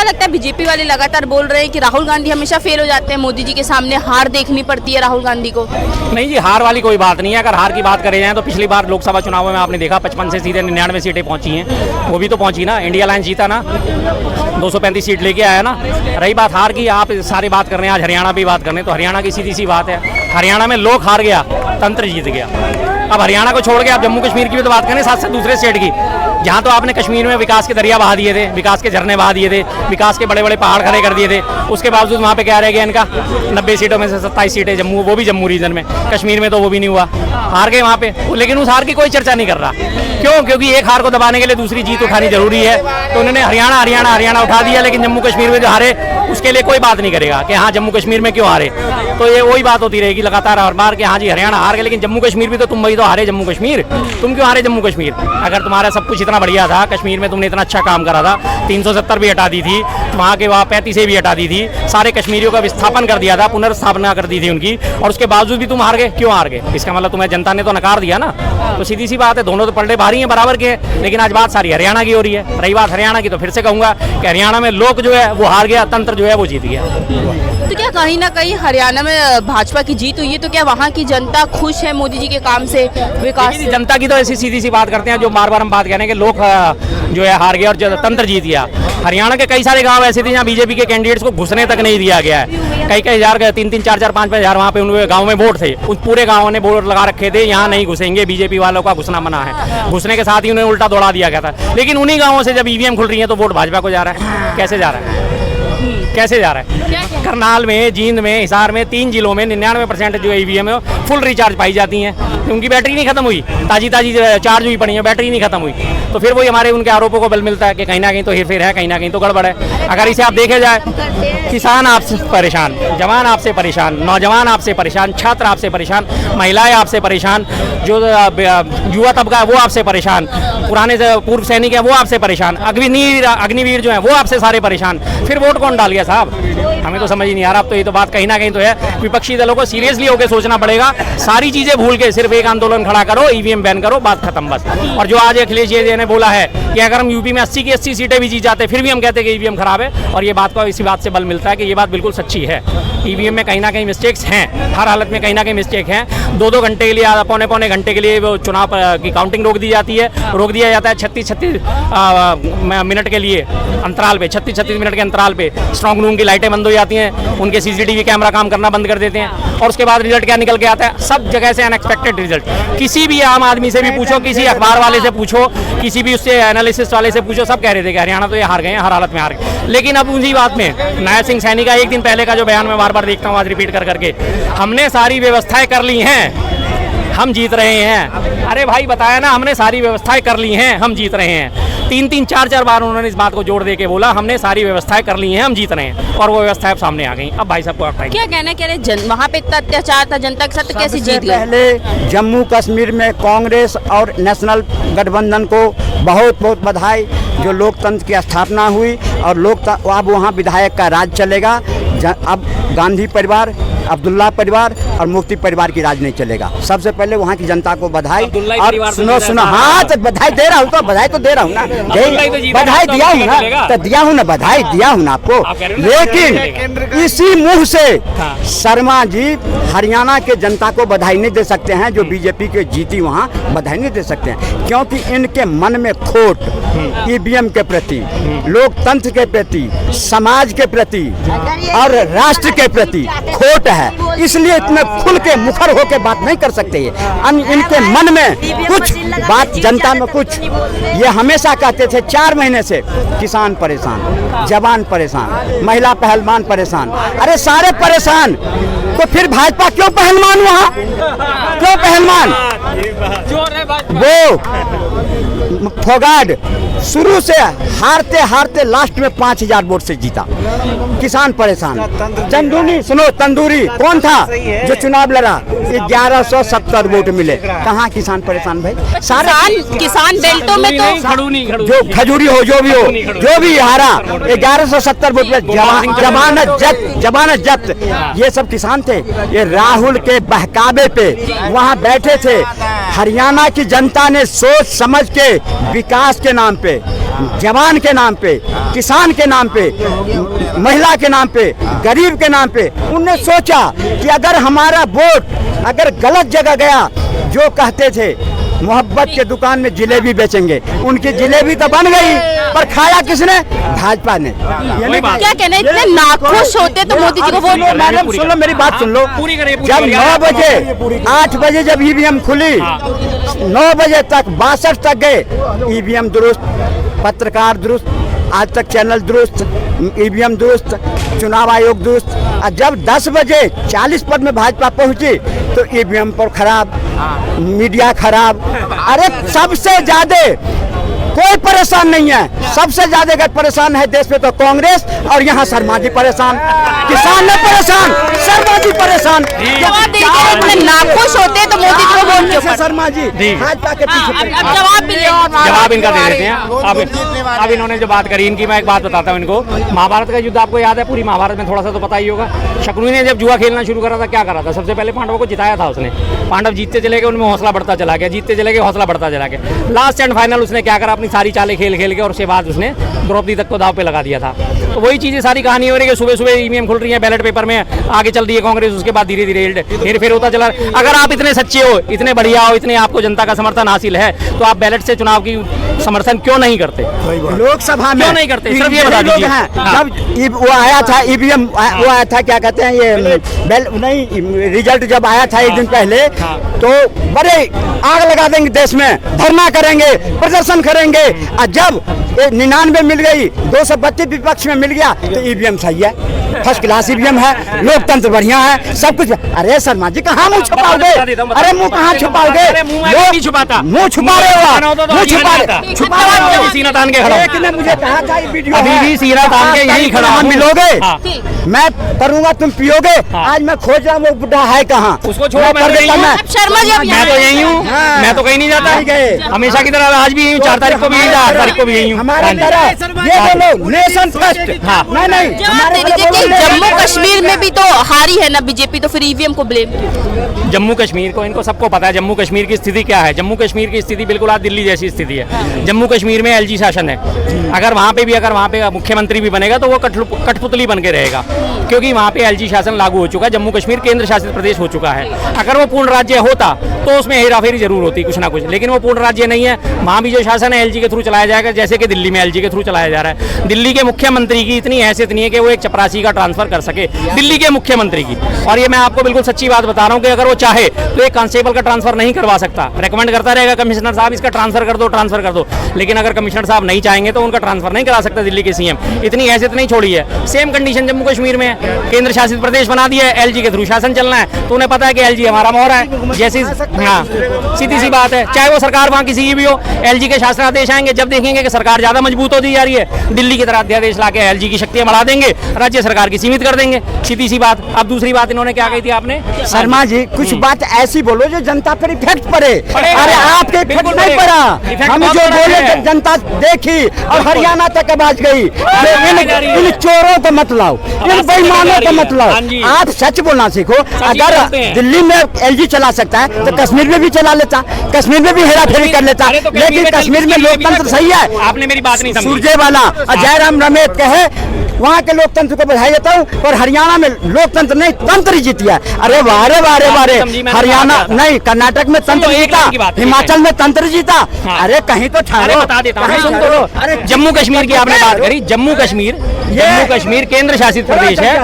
क्या लगता है, बीजेपी वाले लगातार बोल रहे हैं कि राहुल गांधी हमेशा फेल हो जाते हैं, मोदी जी के सामने हार देखनी पड़ती है राहुल गांधी को? नहीं जी, हार वाली कोई बात नहीं है। अगर हार की बात करें जाए तो पिछली बार लोकसभा चुनाव में आपने देखा 55 से सीधे 99 सीटें पहुंची हैं, वो भी तो पहुंची ना। इंडिया अलायंस जीता ना, 235 सीट लेके आया ना। रही बात हार की, आप सारी बात कर रहे हैं, आज हरियाणा भी बात करने, तो हरियाणा की सीधी सी बात है, हरियाणा में लोग हार गया, तंत्र जीत गया। अब हरियाणा को छोड़ के आप जम्मू कश्मीर की भी तो बात करें, साथ साथ दूसरे स्टेट की, जहाँ तो आपने कश्मीर में विकास के दरिया बहा दिए थे, विकास के झरने बहा दिए थे, विकास के बड़े बड़े पहाड़ खड़े कर दिए थे, उसके बावजूद वहाँ पे क्या रह गया इनका? 90 सीटों में से 27 सीटें जम्मू, वो भी जम्मू रीजन में। कश्मीर में तो वो भी नहीं हुआ, हार गए वहाँ पे। लेकिन उस हार की कोई चर्चा नहीं कर रहा, क्यों? क्योंकि एक हार को दबाने के लिए दूसरी जीत उठानी जरूरी है, तो उन्होंने हरियाणा हरियाणा हरियाणा उठा दिया, लेकिन जम्मू कश्मीर में जो हारे उसके लिए कोई बात नहीं करेगा कि हाँ जम्मू कश्मीर में क्यों हारे। तो ये वही बात होती रहेगी लगातार हर बार कि हाँ जी हरियाणा हार गए, लेकिन जम्मू कश्मीर भी तो तुम वही तो हारे, जम्मू कश्मीर तुम क्यों हारे जम्मू कश्मीर? अगर तुम्हारा सब कुछ इतना बढ़िया था, कश्मीर में तुमने इतना अच्छा काम करा था, 370 भी हटा दी थी, वहाँ के वहाँ 35 भी हटा दी थी, सारे कश्मीरियों का विस्थापन कर दिया था, पुनर्स्थापना कर दी थी उनकी, और उसके बावजूद भी तुम हार गए, क्यों हार गए? इसका मतलब तुम्हें जनता ने तो नकार दिया ना। तो सीधी सी बात है, दोनों तो पलड़े भारी हैं, बराबर के हैं, लेकिन आज बात सारी हरियाणा की हो रही है। रही बात हरियाणा की, तो फिर से कहूंगा कि हरियाणा में लोग जो है वो हार गया, तंत्र जो है वो जीत गया। तो क्या कहीं ना कहीं हरियाणा में भाजपा की जीत हुई है, तो क्या वहाँ की जनता खुश है मोदी जी के काम से, विकास से? जनता की तो ऐसी सीधी सी बात करते हैं, जो बार बार हम बात कह रहे हैं कि लोग जो है हार गया और तंत्र जीत गया। हरियाणा के कई सारे गांव ऐसे थे जहाँ बीजेपी के कैंडिडेट्स को घुसने तक नहीं दिया गया है। कई हजार, 3-3, 4-4, 5-5 हजार वहाँ पे उनके गाँव में वोट थे, उस पूरे गाँव ने वोट लगा रखे थे, यहाँ नहीं घुसेंगे, बीजेपी वालों का घुसना मना है। घुसने के साथ ही उन्हें उल्टा दौड़ा दिया गया था। लेकिन उन्हीं गाँवों से जब ईवीएम खुल रही है तो वोट भाजपा को जा रहा है। कैसे जा रहा है? कैसे जा रहा है? करनाल में, जींद में, हिसार में, 3 जिलों में 99% जो ईवीएम है फुल रिचार्ज पाई जाती हैं, उनकी बैटरी नहीं खत्म हुई, ताजी चार्ज हुई पड़ी है, बैटरी नहीं खत्म हुई। तो फिर वही हमारे उनके आरोपों को बल मिलता है कि कहीं ना कहीं तो हेरफेर है, कहीं ना कहीं तो गड़बड़ है। अगर इसे आप देखे जाए, किसान आपसे परेशान, जवान आपसे परेशान, नौजवान आपसे परेशान, छात्र आपसे परेशान, महिलाएं आपसे परेशान, जो युवा तबका है वो आपसे परेशान, पुराने पूर्व सैनिक है वो आपसे परेशान, अग्निवीर जो है वो आपसे सारे परेशान। फिर वोट कौन डाल गया साहब? हमें तो समझ ही नहीं आ रहा। अब तो ये तो बात कहीं ना कहीं तो है, विपक्षी दलों को सीरियसली होकर सोचना पड़ेगा, सारी चीजें भूल के सिर्फ एक आंदोलन खड़ा करो, ईवीएम बैन करो, बात खत्म बस। और जो आज अखिलेश जी ने बोला है कि अगर हम यूपी में 80 की 80 सीटें भी जीत जाते फिर भी हम कहते हैं कि ईवीएम खराब है, और ये बात को इसी बात से बल मिलता है कि ये बात बिल्कुल सच्ची है। ईवीएम में कहीं ना कहीं मिस्टेक्स हैं, हर हालत में कहीं ना कहीं मिस्टेक हैं। 2-2 घंटे के लिए, पौने घंटे के लिए वो चुनाव की काउंटिंग रोक दी जाती है, रोक दिया जाता है 36 मिनट के लिए अंतराल पे, 36 मिनट के अंतराल पे स्ट्रॉन्ग रूम की लाइटें बंद हो जाती हैं, उनके सीसीटीवी कैमरा काम करना बंद कर देते हैं, और उसके बाद रिजल्ट क्या निकल के आता है? सब जगह से अनएक्सपेक्टेड रिजल्ट। किसी भी आम आदमी से भी पूछो, किसी अखबार वाले से पूछो, किसी भी उससे एनालिसिस वाले से पूछो, सब कह रहे थे कि हरियाणा तो ये हार गए हैं, हर हालत में हार गए। लेकिन अब उसी बात में नायब सिंह सैनी का एक दिन पहले का जो बयान मैं बार बार देखता हूँ, आज रिपीट कर करके, हमने सारी व्यवस्थाएं कर ली हैं, हम जीत रहे हैं। अरे भाई बताया ना, हमने सारी व्यवस्थाएं कर ली हैं, हम जीत रहे हैं। 3-3, 4-4 बार उन्होंने इस बात को जोड़ दे के बोला, हमने सारी व्यवस्थाएं कर ली हैं, हम जीत रहे हैं, और वो व्यवस्थाएं सामने आ गई। अब भाई साहब को क्या कहना है कि वहाँ पे इतना अत्याचार था, जनता के साथ कैसे जीत गए? पहले जम्मू कश्मीर में कांग्रेस और नेशनल गठबंधन को बहुत बहुत बधाई, जो लोकतंत्र की स्थापना हुई, और अब वहाँ विधायक का राज चलेगा। अब गांधी परिवार, अब्दुल्ला परिवार और मुफ्ती परिवार की राज नहीं चलेगा। सबसे पहले वहाँ की जनता को बधाई। और सुनो, हाँ तो बधाई दे रहा हूँ, तो बधाई तो दे रहा हूँ ना, बधाई दिया हूँ ना, तो दिया हूँ ना, बधाई दिया हूँ ना आपको। लेकिन इसी मुंह से शर्मा जी हरियाणा के जनता को बधाई नहीं दे सकते हैं, जो बीजेपी के जीती वहाँ बधाई नहीं दे सकते हैं, क्योंकि इनके मन में खोट ईवीएम के प्रति, लोकतंत्र के प्रति, समाज के प्रति और राष्ट्र के प्रति खोट है। इसलिए इतने खुल के मुखर होकर बात नहीं कर सकते। इनके मन में कुछ बात, जनता में कुछ, ये हमेशा कहते थे 4 महीने से किसान परेशान, जवान परेशान, महिला पहलवान परेशान। अरे सारे परेशान, तो फिर भाजपा क्यों पहलवान? वहाँ क्यों पहलवान? वो फोगाट शुरू से हारते हारते लास्ट में 5000 वोट से जीता। किसान परेशान। तंदूरी, सुनो, तंदूरी कौन था जो चुनाव लड़ा? 1170 वोट मिले। कहाँ किसान परेशान भाई? सारे किसान बेल्टों में तो जो खजूरी हो, जो भी हारा, 1170 वोट में जमानत जब्त, ये सब किसान थे। ये राहुल के बहकावे पे वहाँ बैठे थे। हरियाणा की जनता ने सोच समझ के विकास के नाम पे जवान के नाम पे, किसान के नाम पे, महिला के नाम पे, गरीब के नाम पे उनने सोचा कि अगर हमारा वोट अगर गलत जगह गया, जो कहते थे मोहब्बत के दुकान में जिलेबी बेचेंगे, उनकी जिलेबी तो बन गई, पर खाया किसने? भाजपा ने। क्या कहना है, इतने नाखुश होते तो मोदी जी को वोट? मैडम सुन लो, मेरी बात सुन लो। जब 9 बजे 8 बजे जब ईवीएम खुली, 9 बजे तक 62 तक गए, ईवीएम दुरुस्त, पत्रकार दुरुस्त, आज तक चैनल दुरुस्त, ईवीएम दुरुस्त, चुनाव आयोग दुरुस्त। और जब 10 बजे 40 पर में भाजपा पहुंची तो ईवीएम पर खराब, मीडिया खराब। अरे सबसे ज्यादा कोई परेशान नहीं है, सबसे ज्यादा अगर परेशान है देश में तो कांग्रेस, और यहाँ शर्मा जी परेशान, किसान ने परेशान, शर्मा जी परेशान। इतने नाखुश होते तो मोदी जी को वोट क्यों? शर्मा जी भाजपा के पीछे। अब जवाब भी जवाब इनका दे देते हैं। अब इन्होंने जो बात करी, इनकी मैं एक बात बताता हूँ इनको। महाभारत का युद्ध आपको याद है? पूरी महाभारत में थोड़ा सा तो पता ही होगा। शकुनी ने जब जुआ खेलना शुरू करा था, क्या करा था? सबसे पहले पांडवों को जिताया था उसने। पांडव जीतते चले गए, उनमें हौसला बढ़ता चला गया, जीतते चले गए, हौसला बढ़ता चला गया। लास्ट एंड फाइनल उसने क्या करा? अपनी सारी चालें खेल खेल के, और उसके बाद उसने द्रौपदी तक को दाव पे लगा दिया था। तो वही चीजें सारी कहानी हो रही है। सुबह सुबह ईवीएम खुल रही है, बैलेट पेपर में आगे चल रही है कांग्रेस, उसके बाद धीरे धीरे हेर फेर होता चला। अगर आप इतने सच्चे हो, इतने बढ़िया हो, इतने आपको जनता का समर्थन हासिल है, तो आप बैलेट से चुनाव की समर्थन क्यों नहीं करते? लोकसभा में क्यों नहीं करते? सिर्फ ये बता दीजिए। जब वो आया था ईवीएम, वो आया था, क्या कहते हैं ये नहीं, रिजल्ट जब आया था एक दिन पहले, तो बड़े आग लगा देंगे देश में, धरना करेंगे, प्रदर्शन करेंगे। और जब 99 मिल गई, 232 विपक्ष में मिल गया, तो ईवीएम सही है, फर्स्ट क्लास ईवीएम है, लोकतंत्र बढ़िया है, सब कुछ। अरे शर्मा जी कहाँ मुँह छुपाओगे? अरे मुँह कहाँ छुपाओगे? मुँह छुपा रहे हो, मुँह छुपा रहे हो। सीना तान के खड़ा हूं। एक ने मुझे कहा था वीडियो अभी भी सीना तान के यहीं खड़ा हूं। मिलोगे, मैं करूंगा, तुम पियोगे। आज मैं खोज रहा हूँ वो बुढ़ा है कहाँ, उसको छोड़ो। मैं तो यहीं हूं। शर्मा जी मैं तो यहीं हूँ, मैं तो कहीं नहीं जाता। हमेशा की तरह आज भी यहीं हूँ, 4 तारीख को भी यहीं, 8 तारीख को भी यहीं हूँ। हमारे तरह ये बोलो नेशन फर्स्ट। हाँ। नहीं जवाब दे दीजिए कि जम्मू कश्मीर में भी तो हारी है ना बीजेपी, तो फिर ईवीएम को ब्लेम क्यों? जम्मू कश्मीर को इनको सबको पता है जम्मू कश्मीर की स्थिति क्या है। जम्मू कश्मीर की स्थिति बिल्कुल आज दिल्ली जैसी स्थिति है। जम्मू कश्मीर में एलजी शासन है। अगर वहाँ पे मुख्यमंत्री भी बनेगा तो वो कठपुतली बन के रहेगा, क्योंकि वहाँ पे एलजी शासन लागू हो चुका है। जम्मू कश्मीर केंद्र शासित प्रदेश हो चुका है। अगर वो पूर्ण राज्य होता तो उसमें हेराफेरी जरूर होती कुछ ना कुछ, लेकिन वो पूर्ण राज्य नहीं है। वहाँ भी जो शासन है एलजी के थ्रू चलाया जाएगा, जैसे कि दिल्ली में एलजी के थ्रू चलाया जा रहा है। दिल्ली के मुख्यमंत्री की इतनी हैसियत नहीं है कि वो एक चपरासी का ट्रांसफर कर सके, दिल्ली के मुख्यमंत्री की। और ये मैं आपको बिल्कुल सच्ची बात बता रहा हूँ कि अगर वो चाहे तो एक कांस्टेबल का ट्रांसफर नहीं करवा सकता। रेकमेंड करता रहेगा कमिश्नर साहब इसका ट्रांसफर कर दो, ट्रांसफर कर दो, लेकिन अगर कमिश्नर साहब नहीं चाहेंगे तो उनका ट्रांसफर नहीं करा सकता दिल्ली के सीएम। इतनी हैसियत नहीं छोड़ी है। सेम कंडीशन जम्मू कश्मीर में है। केंद्र शासित प्रदेश बना दिया है, एलजी के थ्रू शासन चलना है, तो उन्हें पता है कि एलजी हमारा मोहरा है। जैसी हाँ सीधी सी बात है, चाहे वो सरकार वहाँ किसी की भी हो, एलजी के शासनादेश आएंगे। जब देखेंगे कि सरकार ज्यादा मजबूत होती जा रही है, दिल्ली की तरह अध्यादेश लाके एलजी की शक्तियां बढ़ा देंगे, राज्य सरकार की सीमित कर देंगे। सीधी सी बात। अब दूसरी बात इन्होंने क्या कही थी आपने? शर्मा जी कुछ बात ऐसी बोलो जो जनता पर इफेक्ट पड़े। अरे आपके इफेक्ट नहीं पड़ा, हम जो बोले जनता देखी और हरियाणा तक आवाज गई। इन चोरों को मत लाओ, इन बेईमानों को मत लाओ। आप सच बोलना सीखो। अगर दिल्ली में एलजी चला सकता है तो कश्मीर में भी चला लेता, कश्मीर में भी हेरा फेरी कर लेता। लेकिन कश्मीर में लोकतंत्र सही है। आपने मेरी बात नहीं समझी। सुरजेवाला और जयराम रमेश कहे वहाँ के लोकतंत्र को बधाई देता हूँ, और हरियाणा में लोकतंत्र नहीं तंत्र जीत गया। अरे वारे वारे वारे, हरियाणा नहीं, कर्नाटक में तंत्र जीता, हिमाचल में तंत्र जीता। अरे कहीं तो ठहरो, बता देता हूँ। अरे जम्मू कश्मीर की आपने बात करी, जम्मू कश्मीर केंद्र शासित प्रदेश है।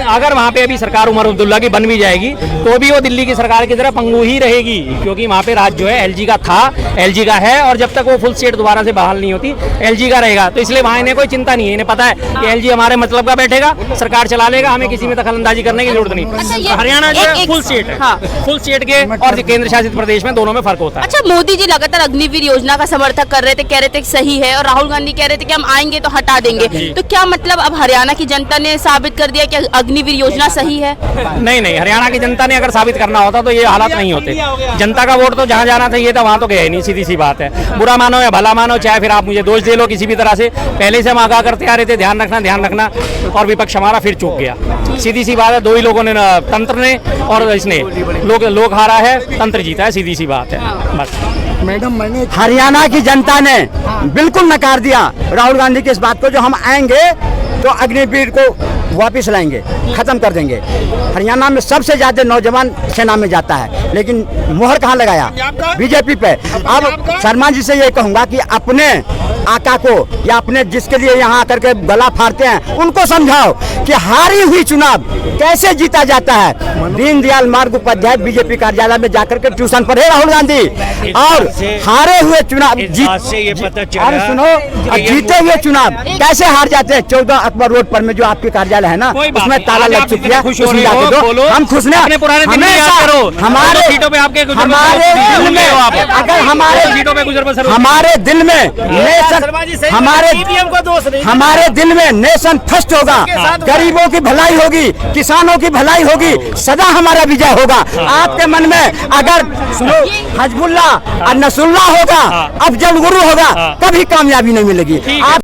अगर वहाँ पे अभी सरकार उमर अब्दुल्ला की बन भी जाएगी तो भी वो दिल्ली की सरकार की तरह पंगु ही रहेगी, क्योंकि वहाँ पे राज्य जो है एलजी का था, एलजी का है, और जब तक वो फुल स्टेट दोबारा से बहाल नहीं होती एलजी का रहेगा। तो इसलिए वहाँ इन्हें कोई चिंता नहीं है। इन्हें पता है कि एलजी हमारे मतलब का बैठेगा, सरकार चला लेगा, हमें किसी में दखलंदाजी करने की जरूरत नहीं। अच्छा, हरियाणा जो है फुल स्टेट है। हाँ। फुल स्टेट के और केंद्र शासित प्रदेश में दोनों में फर्क होता है। अच्छा, मोदी जी लगातार अग्निवीर योजना का समर्थन कर रहे थे, कह रहे थे सही है, और राहुल गांधी कह रहे थे कि हम आएंगे तो हटा देंगे। तो क्या मतलब अब हरियाणा की जनता ने साबित कर दिया कि अग्निवीर योजना सही है? नहीं, हरियाणा की जनता ने अगर साबित करना होता तो ये हालात नहीं होते। जनता का वोट तो जहाँ जाना था ये था, वहाँ तो गया ही नहीं। सीधी सी बात है। बुरा मानो या भला मानो, चाहे फिर आप मुझे दोष दे लो किसी भी तरह से, पहले से हम आगाह करते आ रहे थे ध्यान रखना, और विपक्ष हमारा फिर चूक गया। सीधी सी बात है। दो ही लोगों ने, तंत्र ने और इसने, लोग हारा है, तंत्र जीता है। सीधी सी बात है बस। मैडम मैंने हरियाणा की जनता ने बिल्कुल नकार दिया राहुल गांधी की इस बात को। जो हम आएंगे तो अग्निवीर को वापस लाएंगे, खत्म कर देंगे। हरियाणा में सबसे ज्यादा नौजवान सेना में जाता है, लेकिन मोहर कहाँ लगाया? बीजेपी पे। अब शर्मा जी से ये कहूंगा कि अपने आका को या अपने जिसके लिए यहाँ आकर के गला फाड़ते हैं उनको समझाओ कि हारी हुई चुनाव कैसे जीता जाता है। दीनदयाल मार्ग उपाध्याय बीजेपी कार्यालय में जाकर के ट्यूशन पढ़े राहुल गांधी, और हारे हुए चुनाव अरे सुनो, जीते हुए चुनाव कैसे हार जाते हैं। 14 अकबर रोड पर में जो आपके कार्यालय है ना, उसमें ताला लग चुकी है, उसमें जाके दो। हम खुश नहीं, अपने पुराने दिन में याद करो। हमारे सीटों पे आपके हमारे दिल में अगर हमारे दिल में नेशन हमारे दिल में नेशन फर्स्ट होगा, गरीबों की भलाई होगी, किसानों की भलाई होगी, सदा हमारा विजय होगा। आपके मन में अगर सुनो हजबुल्ला और नसरुल्लाह होगा, अफजल गुरु होगा, कभी कामयाबी नहीं मिलेगी। आप